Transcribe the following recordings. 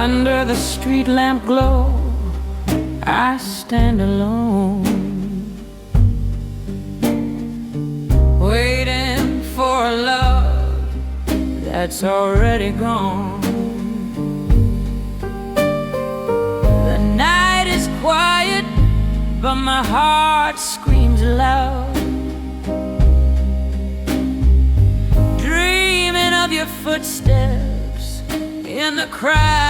Under the street lamp glow, I stand alone, waiting for a love that's already gone. The night is quiet, but my heart screams loud, dreaming of your footsteps in the crowd.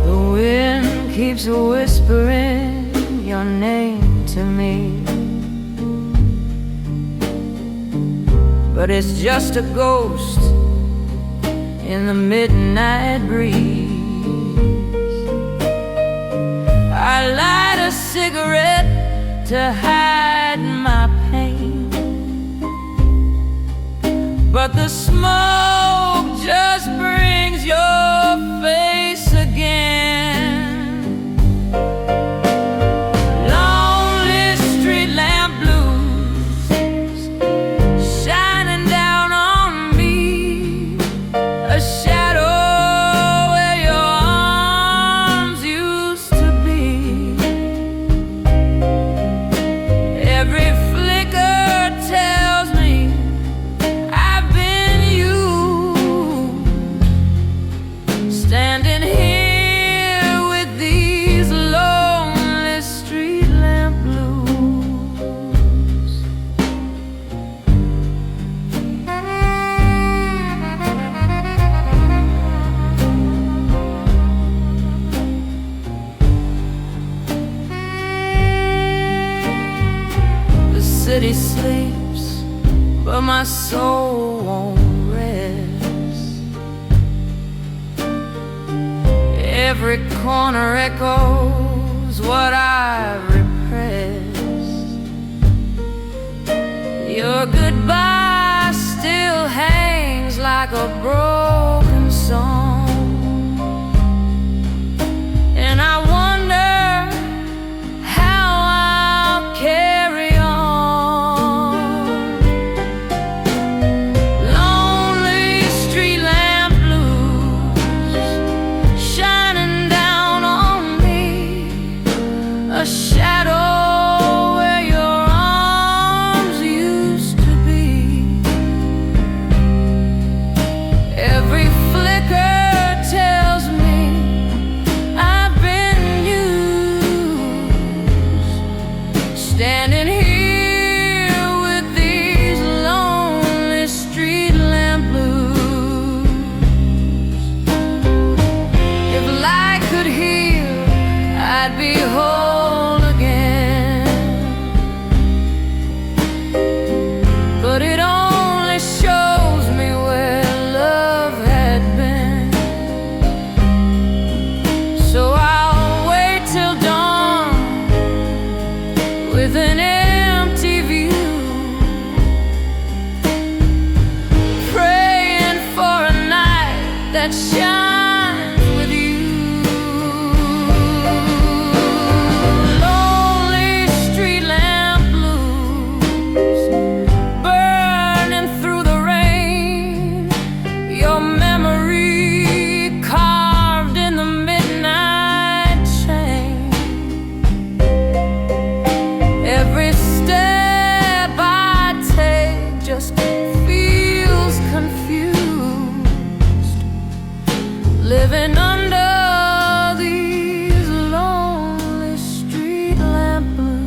The wind keeps whispering your name to me, but it's just a ghost in the midnight breeze. I light a cigarette to hide my pain, but the smoke just brings your face again. Lonely street lamp blues shining down on me, a shadow where your arms used to be. Every flicker tells me standing here with these lonely street lamp blues. The city sleeps, but my soul won't rest. Every corner echoes what I've repressed. Your goodbye still hangs like a broken song, and I wonder how I'll carry on. Lonely street lamp blues shining down on me, a shadow where your arms used to be. Every flicker tells me I've been used, standing here with these lonely street lamp blues. If light could heal, I'd be whole again, but it only shows me where love had been. So I'll wait till dawn with an empty view, praying for a night that shines with you. Lonely street lamp blues burning through the rain, your memory carved in the midnight chain. Every step I take just feels confused, living under these lonely street lamp blues.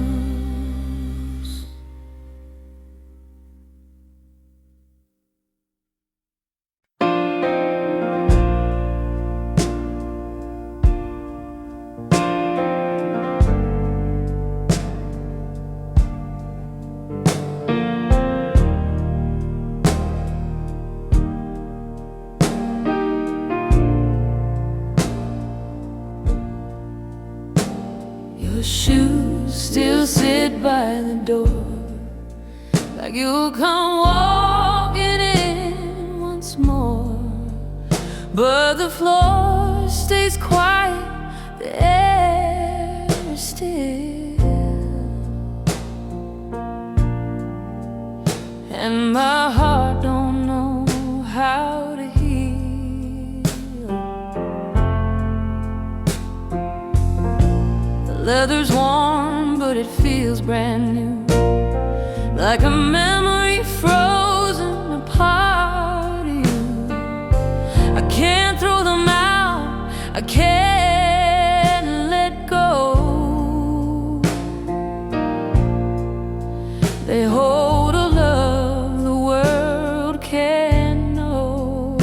Your shoes still sit by the door, like you'll come walking in once more, but the floor stays quiet, the air is still, and my heart don't know how to heal. Leather's warm, but it feels brand new, like a memory frozen apart of you. I can't throw them out, I can't let go. They hold a love the world can't know.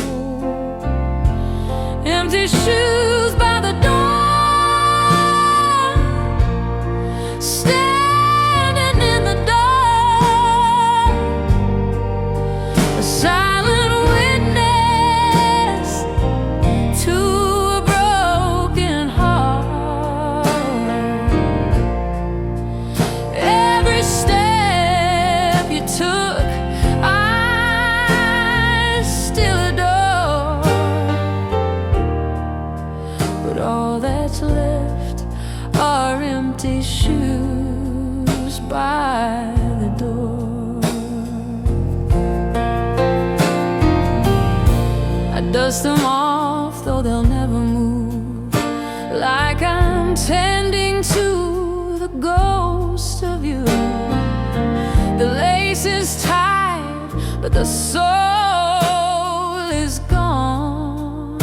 Empty shoes by the door, standing in the dark, a silent witness to a broken heart. Every step you took, I still adore, but all that's left are empty shoes by the door. I dust them off, though they'll never move, like I'm tending to the ghost of you. The lace is tied, but the soul is gone.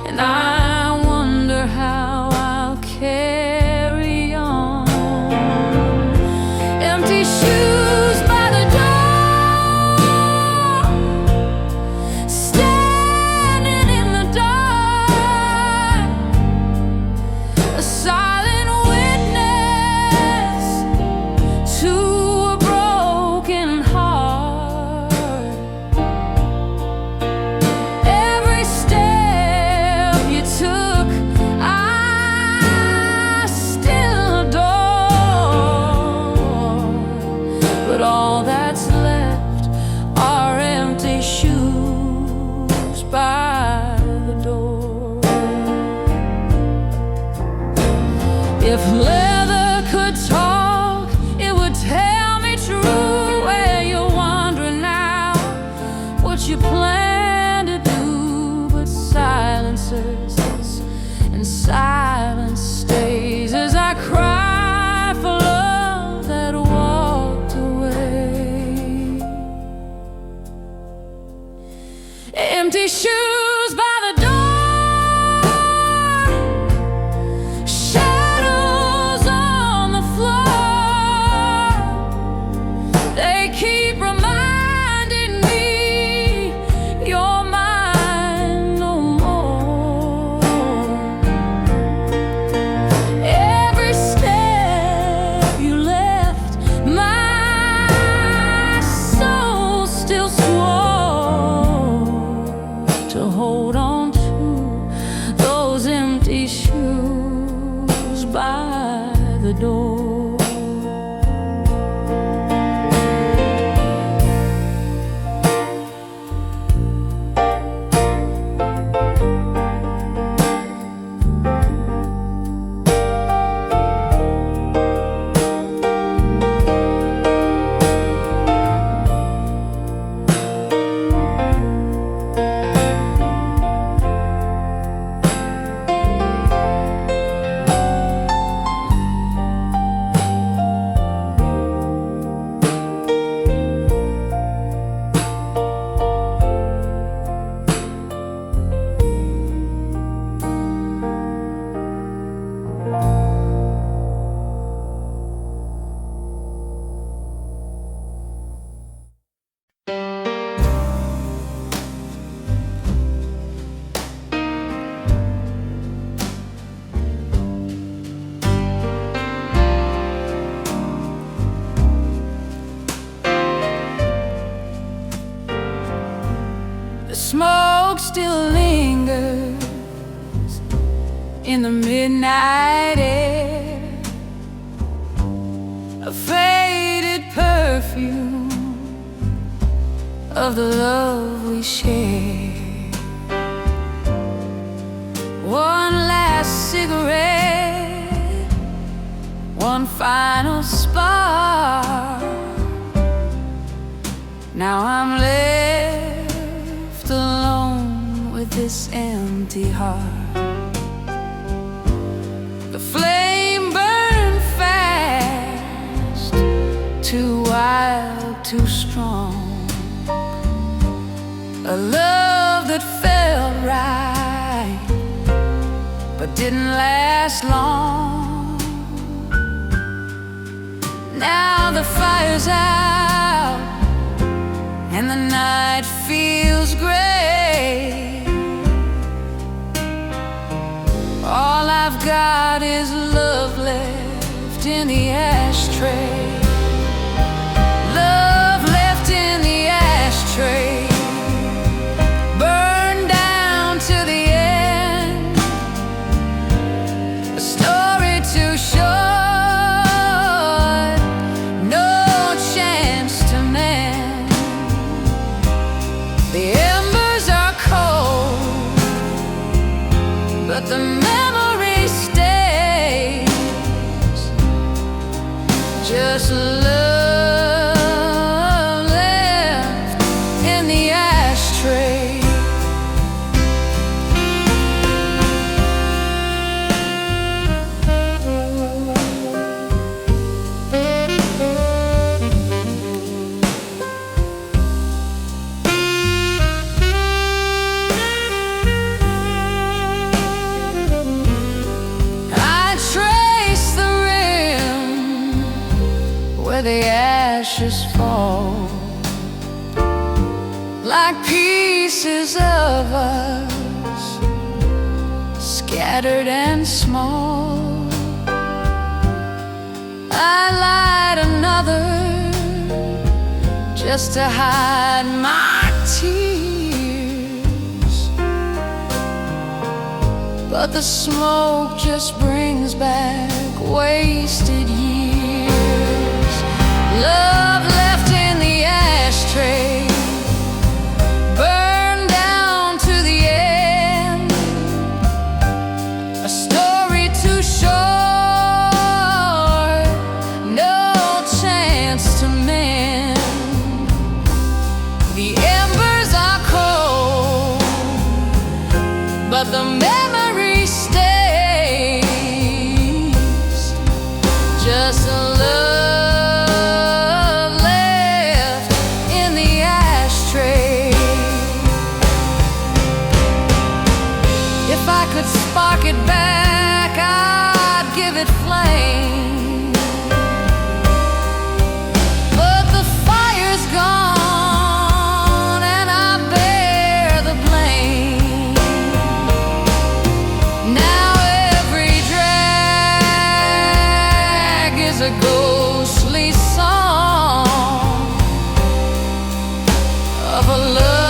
And I wonder how I'll carry on. Empty shoes by the door, standing in the dark, a silent witness to a broken heart. Every step you took, I still adore, but all that's left are empty shoes by the door. If leather could talk, it would tell me true where you're wandering now, what you plan to do. But silence searches and silence stays as I cry for love that walked away. Empty shoes by the door, shadows on the floor. They keep reminding me you're mine no more. Every step you left, my soul still swore to hold on to those empty shoes by the door. The smoke still lingers in the midnight air, a faded perfume of the love we share. One last cigarette, one final spark. Now I'm left alone with this empty heart. too wild, too strong. A love that felt right, but didn't last long. Now the fire's out and the night feels gray. All I've got is love left in the ashtray. Love left in the ashtray. Burned down to the end. A story too short, no chance to mend. The embers are cold, but the memory stays. Just love left in the ashtray. Where the ashes fall like pieces of us, scattered and small. I light another just to hide my tears, but the smoke just brings back wasted years. Love left in the ashtray. Burned down to the end. A story too short, no chance to mend. The embers are cold, but the memory stays. Just a love spark it back, I'd give it flame. But the fire's gone and I bear the blame. Now every drag is a ghostly song of a love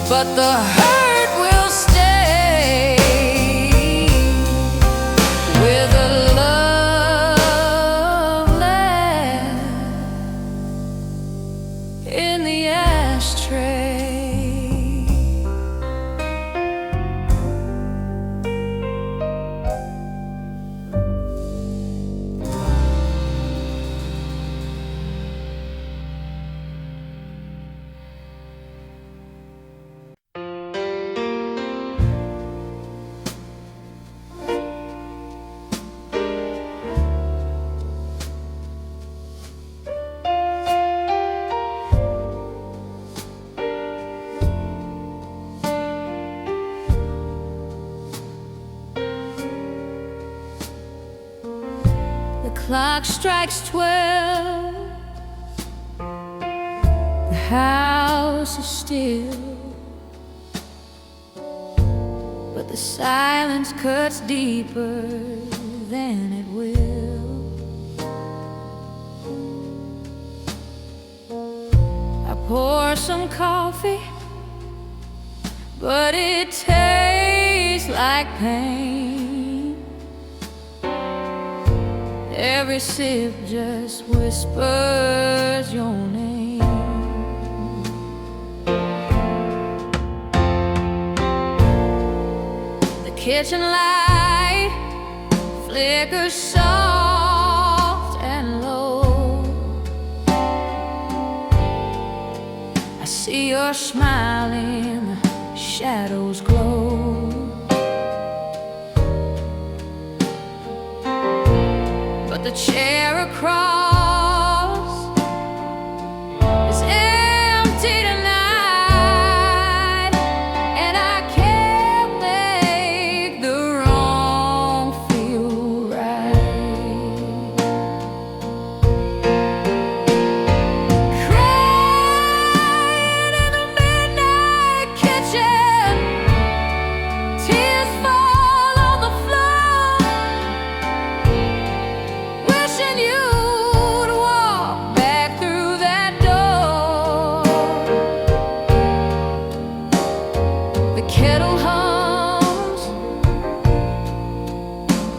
but the hurt will stay with a love left in the ashtray. The clock strikes 12. The house is still, but the silence cuts deeper than it will. I pour some coffee, but it tastes like pain. Every sip just whispers your name. kitchen light flickers soft and low. I see your smiling shadows glow, but the chair across is empty tonight, and I can't make the wrong feel right. Crying in the midnight kitchen, tears fall on the floor, wishing you'd walk back through that door. The kettle hums,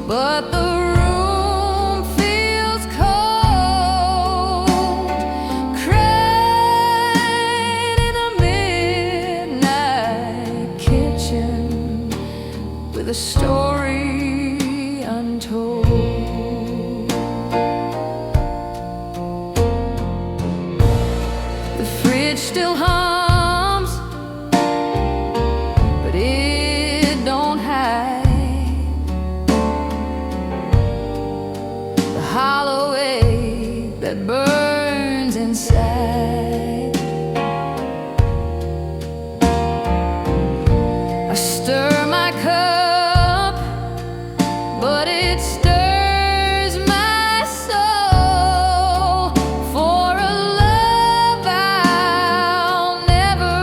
but the room feels cold. Crying in the midnight kitchen with a story untold. The fridge still hums, but it don't hide the hollow ache that burns inside. I stir my cup, but it stirs my soul for a love I'll never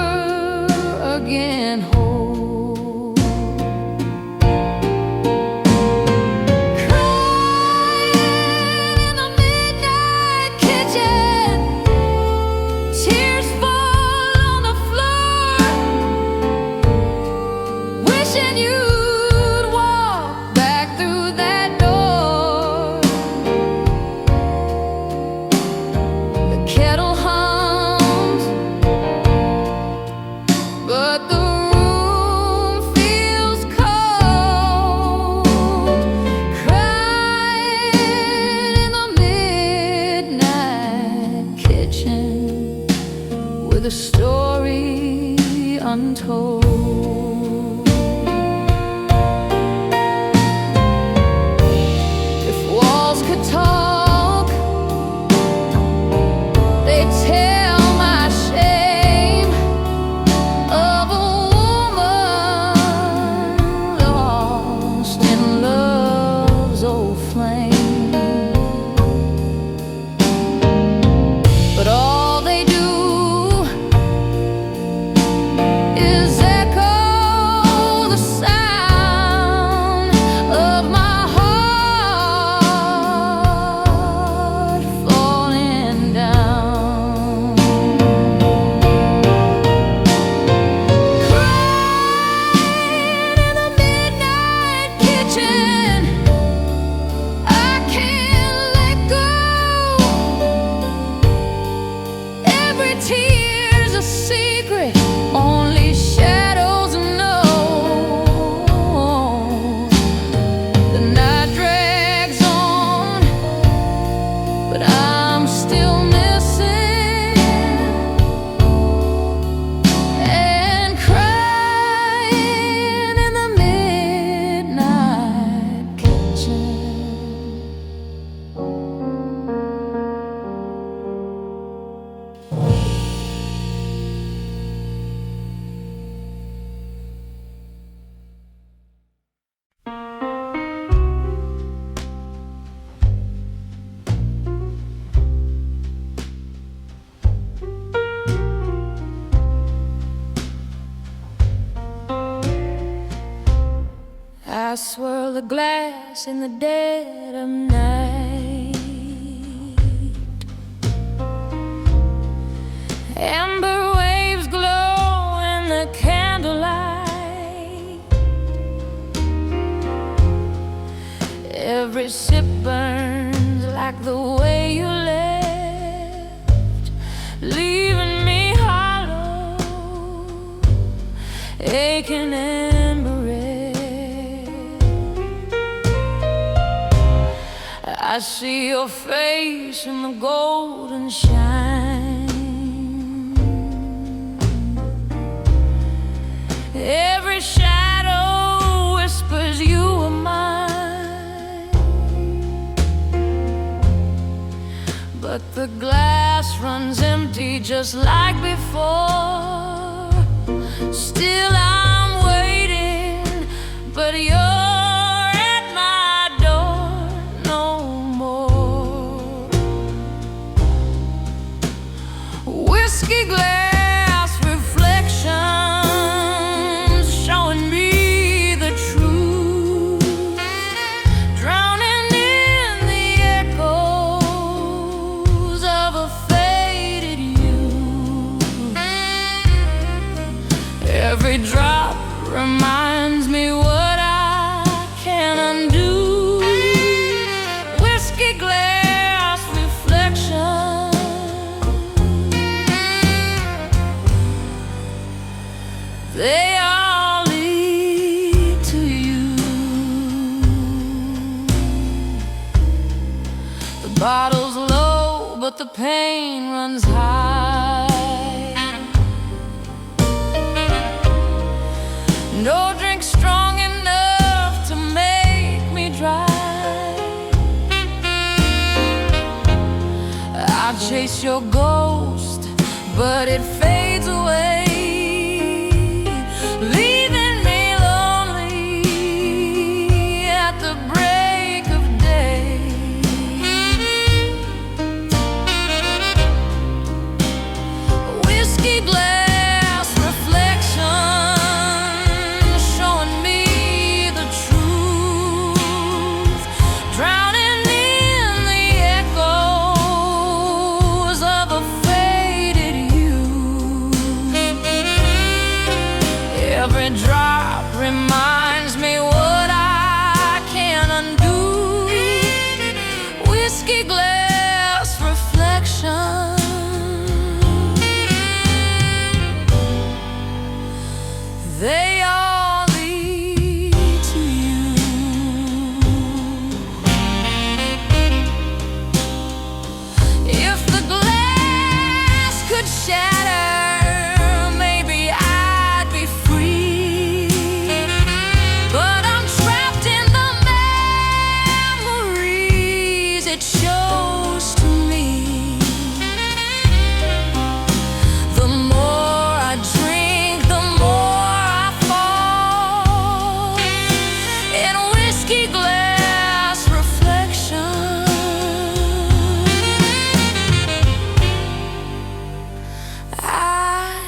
again hold. Crying in the midnight kitchen, tears fall on the floor, wishing you'd walk back through that door. The kettle hums, but the room feels cold. Crying in the midnight kitchen with a story untold. If walls could talk, they'd tell my shame of a woman lost in love's old flame. But all they do is echo the sound of my heart falling down. Crying in the midnight kitchen, I can't let go. Every tear's a secret only shadows know. The night drags on, but I'm still missing, and crying in the midnight kitchen. I swirl the glass in the dead of night. Amber waves glow in the candlelight. Every sip burns like the way you left, leaving me hollow, aching and bereft. I see your face in the golden shine. Every shadow whispers you are mine, but the glass runs empty just like before. Still I'm waiting, but you're at my door no more. Whiskey glass reflections showing me the truth, drowning in the echoes of a faded youth. Every drop reminds me what I can undo. Whiskey glass reflection, they all lead to you. The bottle's low, but the pain runs high. No drink strong enough to make me dry. I chase your ghost, but it fades away, leaving me lonely at the break of day. Whiskey glass reflections showing me the truth, drowning in the echoes of a faded youth. Every drop reminds me what I can undo. Whiskey glass reflection, they all lead to you. If the glass could shatter, maybe I'd be free. But I'm trapped in the memories it shows to me. The more I drink, the more I fall in whiskey glass reflection. I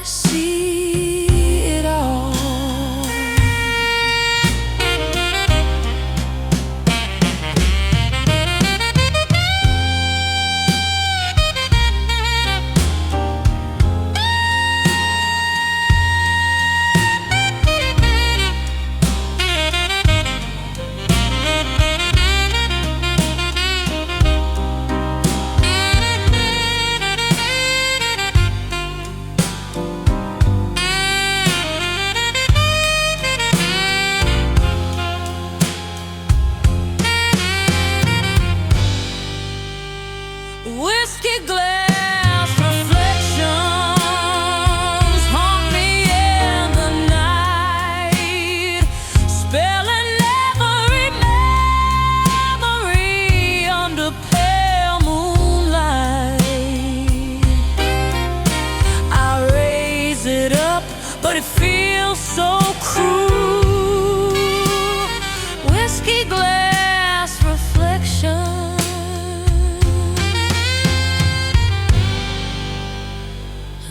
see it all. Whiskey glass reflections haunt me in the night, spelling every memory under pale moonlight. I raise it up, but it feels so cruel. Whiskey glass reflection,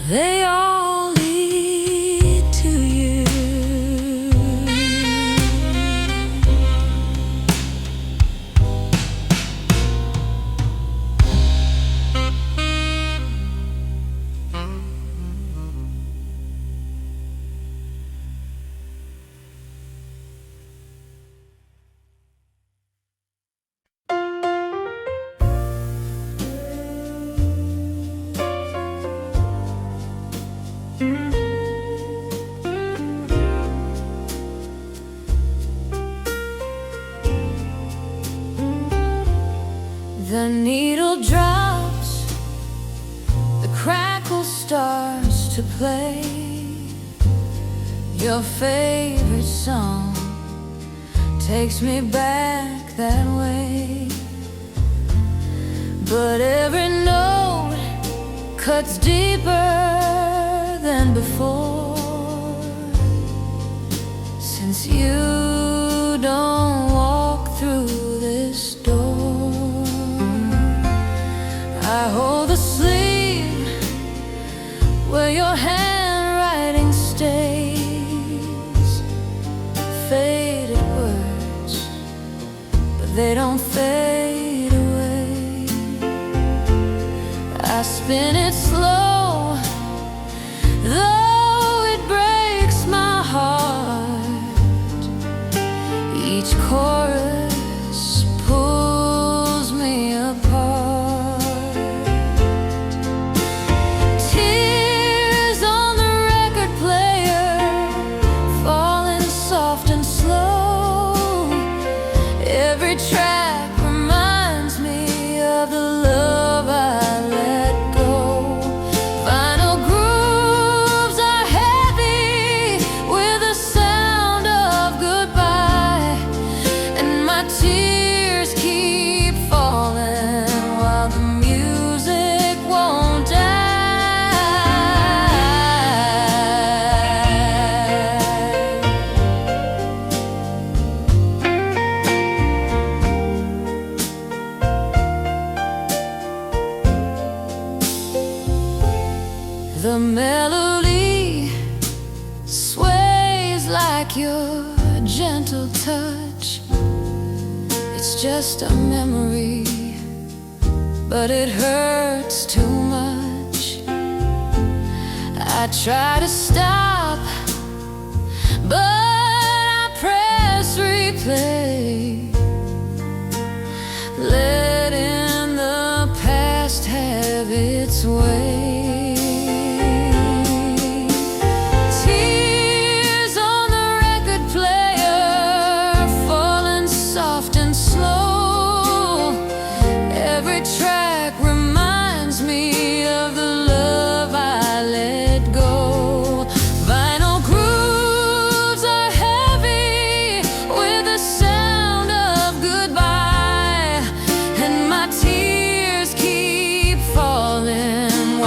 they all lead to you. to play your favorite song. Takes me back that way, but every note cuts deeper than before. Since you don't walk through this door, I hold the sleeve where your handwriting stays. Faded words, but they don't fade away. I spin it slow, though it breaks my heart. Each chorus pulls me apart. Tears on the record player, falling soft and slow. Every track reminds me of the love I let go. Final grooves are heavy with the sound of goodbye, and my tears keep falling while the music won't die. The melody sways like your gentle touch. It's just a memory, but it hurts too much. I try to stop, but I press replay, letting the past have its way. Tears on the record player, falling soft and slow. Every track reminds me of the love I let go. Vinyl grooves are heavy with the sound of goodbye, and my tears keep falling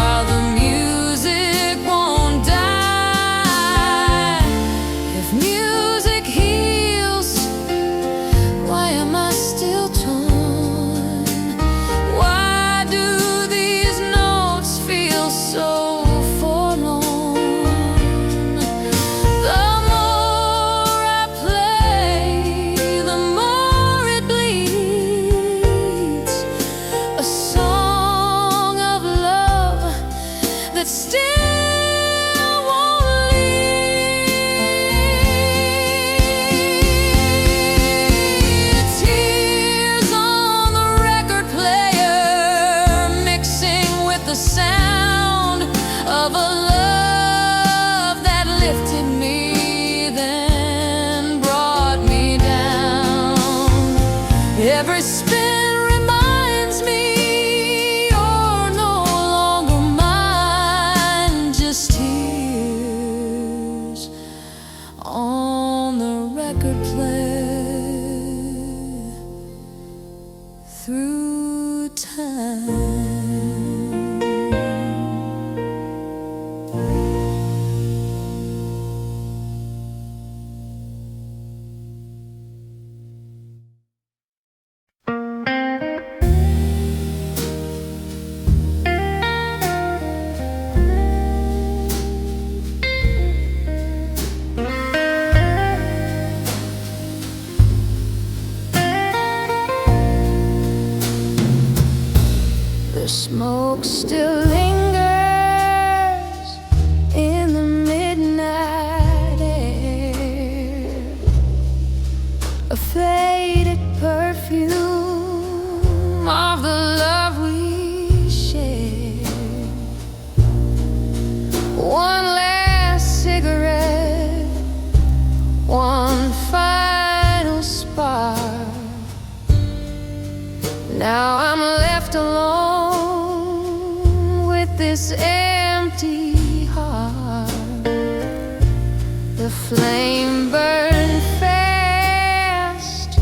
flame burned fast,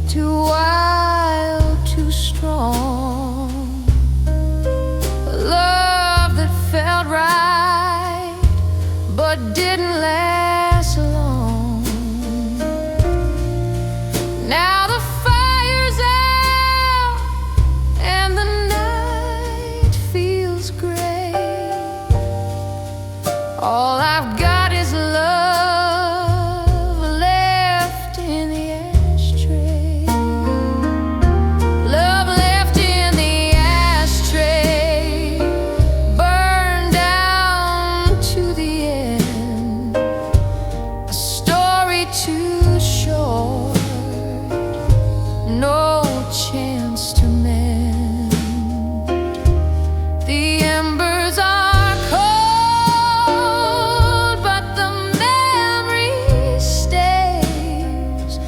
too wild, too strong. A love that felt right, but didn't last long. Now the fire's out and the night feels gray. All I've got is love left in the ashtray. Love left in the ashtray, burned down to the end. A story too short, no chance to mend. The embers are cold, but the memory stays.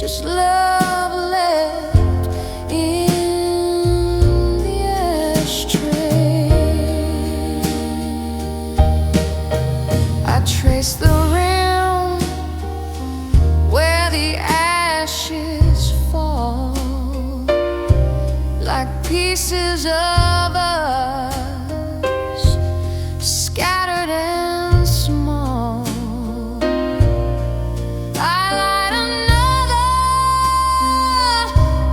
Just love left in the ashtray. I trace the rim where the ashes fall, like pieces of us, scattered and small. I light another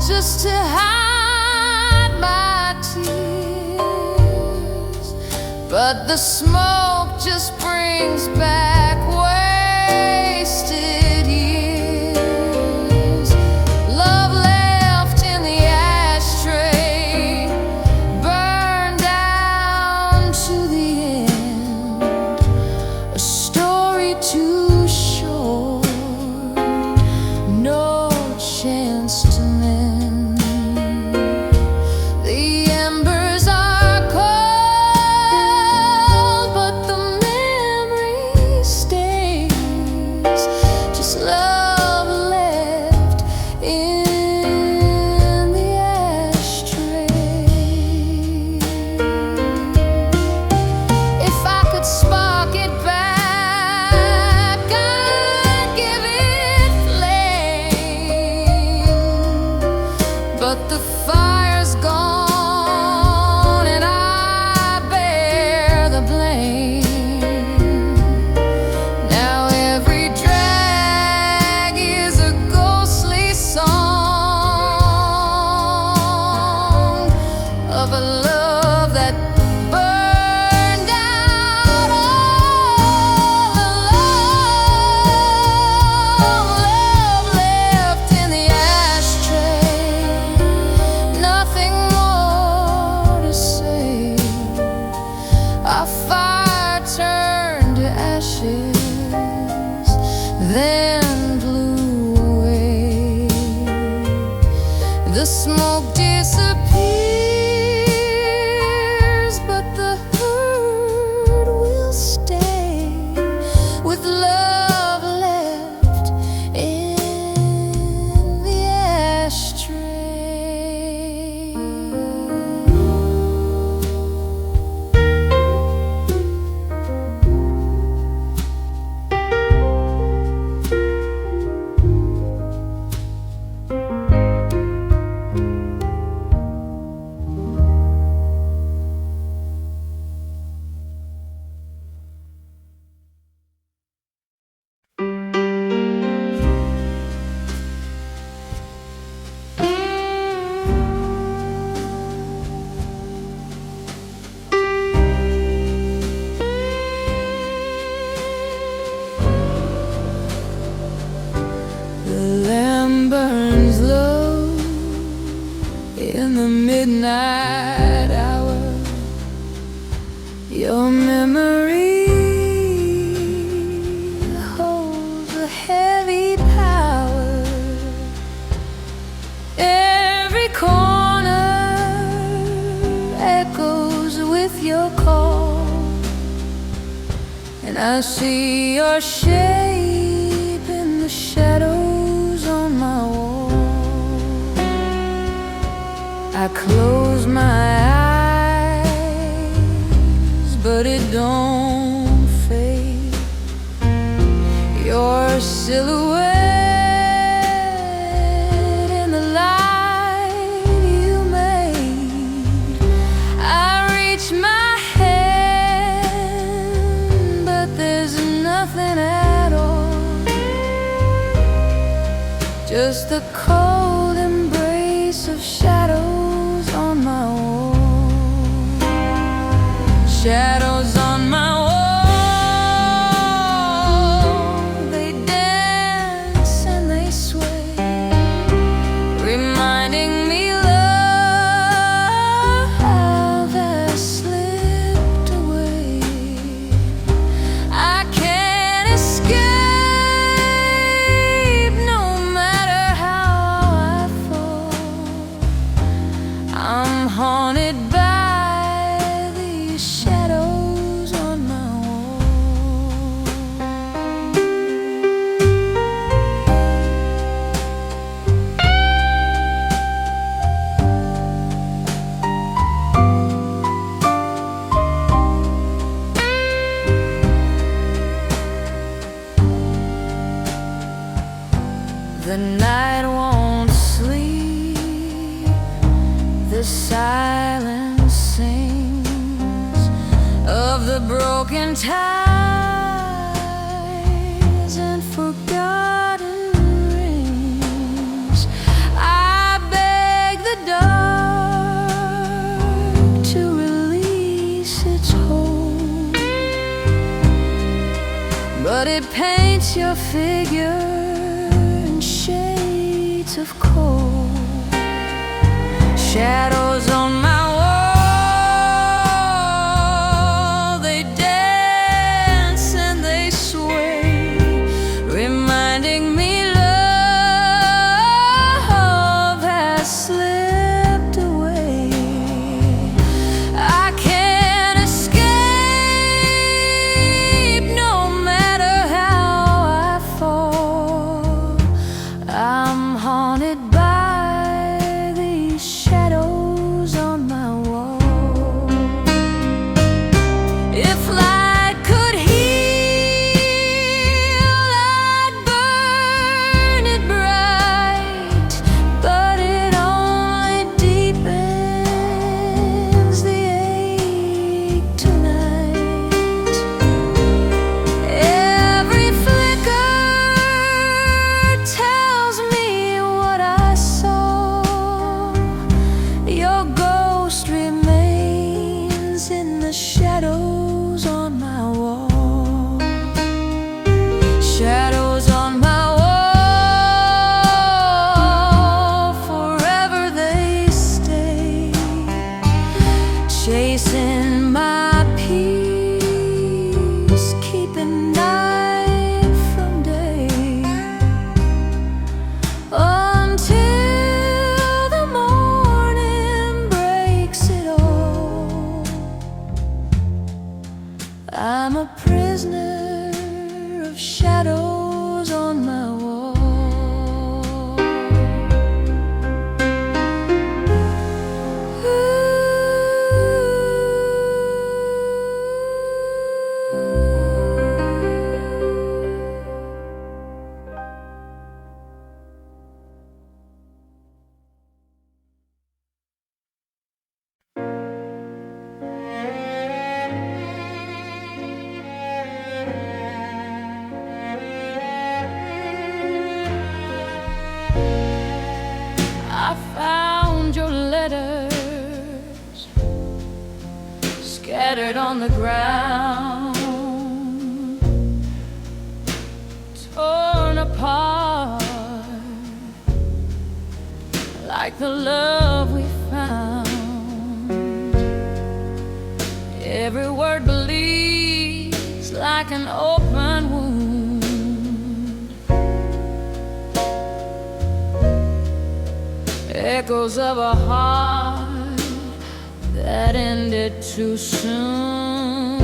just to hide my tears, but the smoke just brings back wasted years. Love left in the ashtray, burned down to the end. A story too short, no chance to mend. The embers are cold, but the memory stays. Just love left in the ashtray. If I could spark it back, I'd give it flame. But the fire's gone and I bear the blame. Now every drag is a ghostly song of a love that burned out all alone. Love left in the ashtray, nothing more to say. Our fire turned to ashes, then blew away. The smoke disappears, but the hurt will stay. With love left in the ashtray. The lamp burns low in the midnight hour. Your memory holds a heavy power. Every corner echoes with your call, and I see your shape in the shadows on my wall. I close my eyes, but it don't fade. Your nothing at all, just the cold embrace of shadows on my wall. Shadows on my wall. Haunted by these shadows on my wall. The night won't sleep, the silence sings of the broken ties and forgotten rings. I beg the dark to release its hold, but it paints your figure in shades of cold. Shadows on my wall, they dance and they sway, reminding me love has slipped away. I can't escape no matter how I fall. I'm haunted by shadows on my wall. If light could heal, I'd burn it bright, but it only deepens the ache tonight. Every flicker tells me what I saw. Your ghost remains in the shadows on my wall. Shadows on my wall, forever they stay, chasing my peace, keeping night from day, until the morning breaks it all. I'm a prisoner of shadows on my wall. I found your letters scattered on the ground, torn apart like the love we found. Every word bleeds like an open wound, echoes of a heart that ended too soon.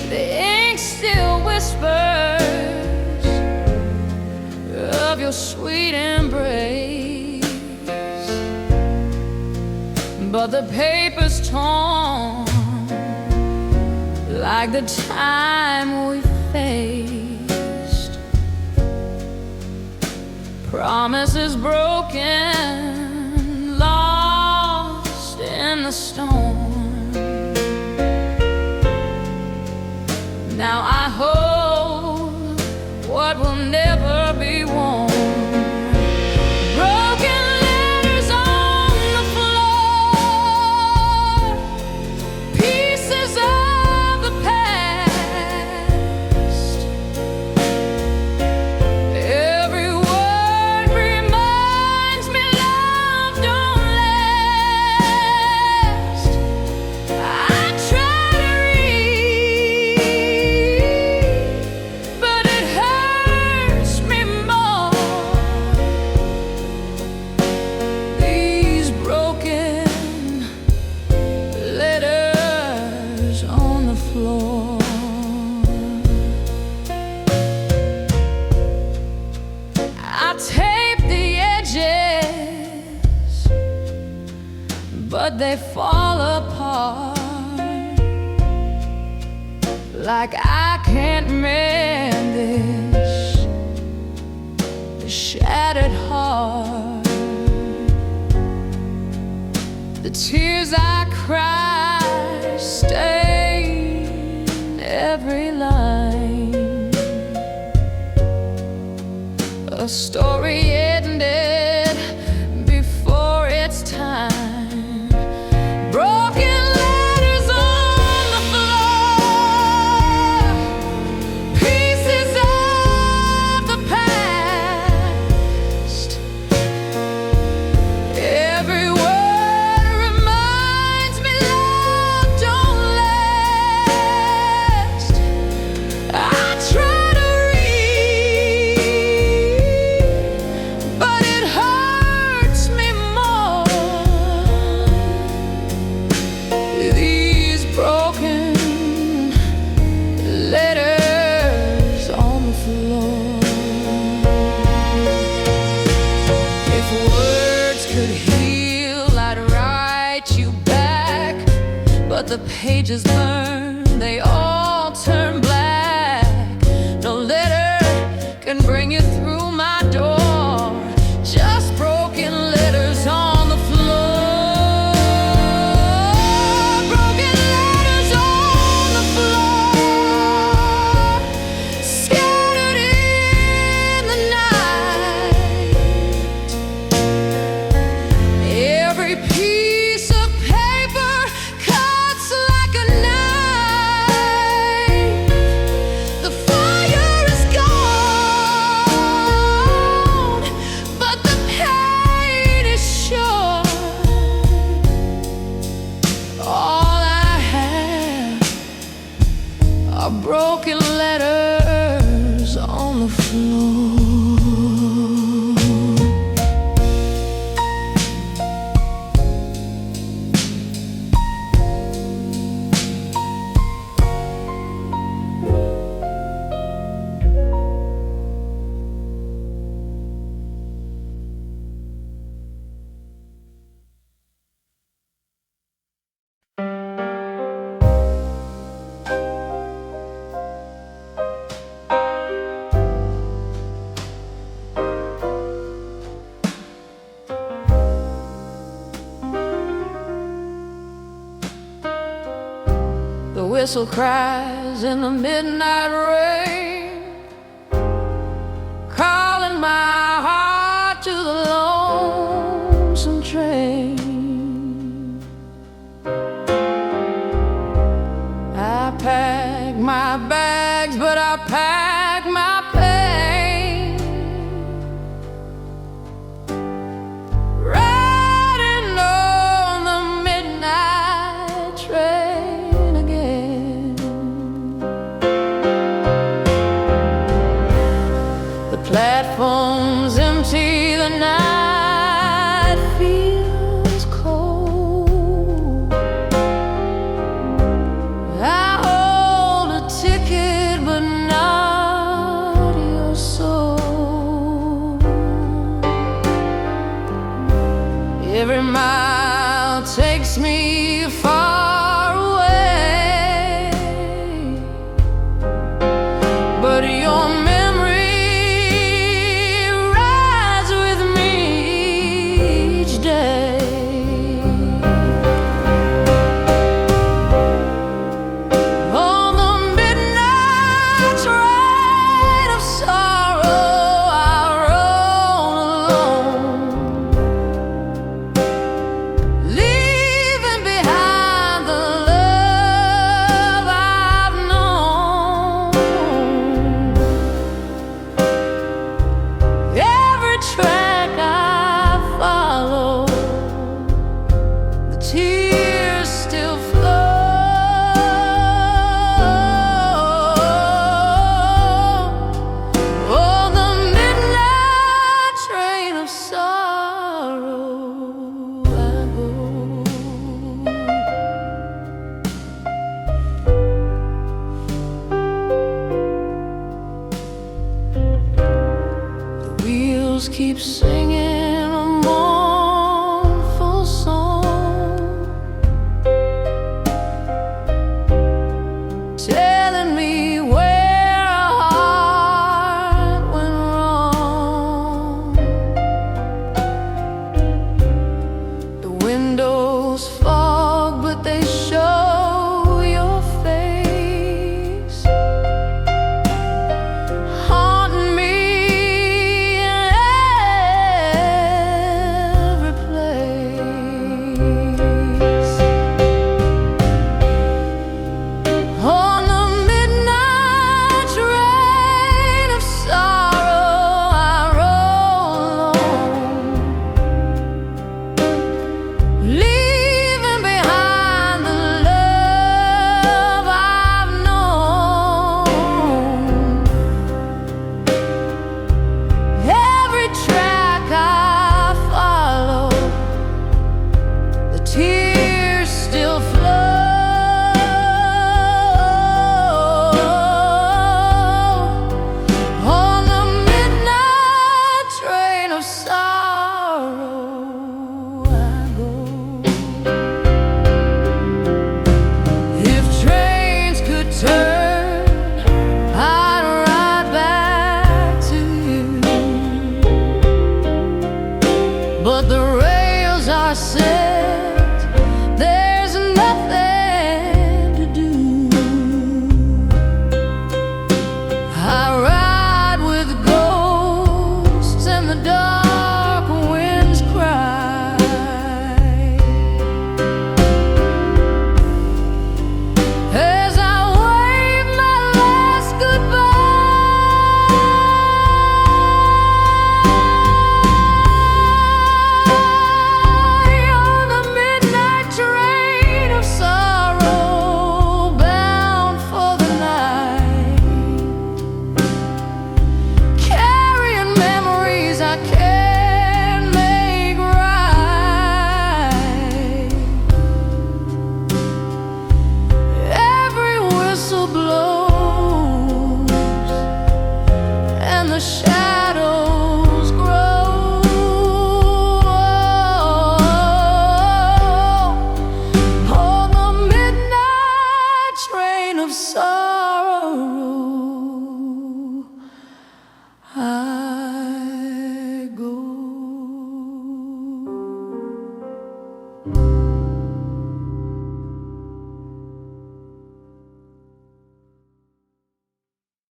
The ink still whispers of your sweet embrace, but the paper's torn like the time we faced. Promises broken, lost in the storm. floor. I tape the edges, but they fall apart, like I can't mend this shattered heart. The tears I cry stain every line. A story ended before its time. Broken letters on the floor, pieces of the past. Every word reminds me love don't last. I try to read, but it hurts me more. These broken letters on the floor. If words could heal, I'd write you back, but the pages burn, they all turn black. No letter can bring you through my door, just broken letters on the floor. Broken letters on the floor, scattered in the night. Every piece of paper cuts like a knife. The fire is gone, but the pain is sure. All I have are broken letters on the floor. The whistle cries in the midnight rain, calling my heart to the lonesome train. I pack my bags, but I pack my pain. Riding on the midnight train again. The platform's empty, the night feels cold. I hold a ticket, but not keep singing.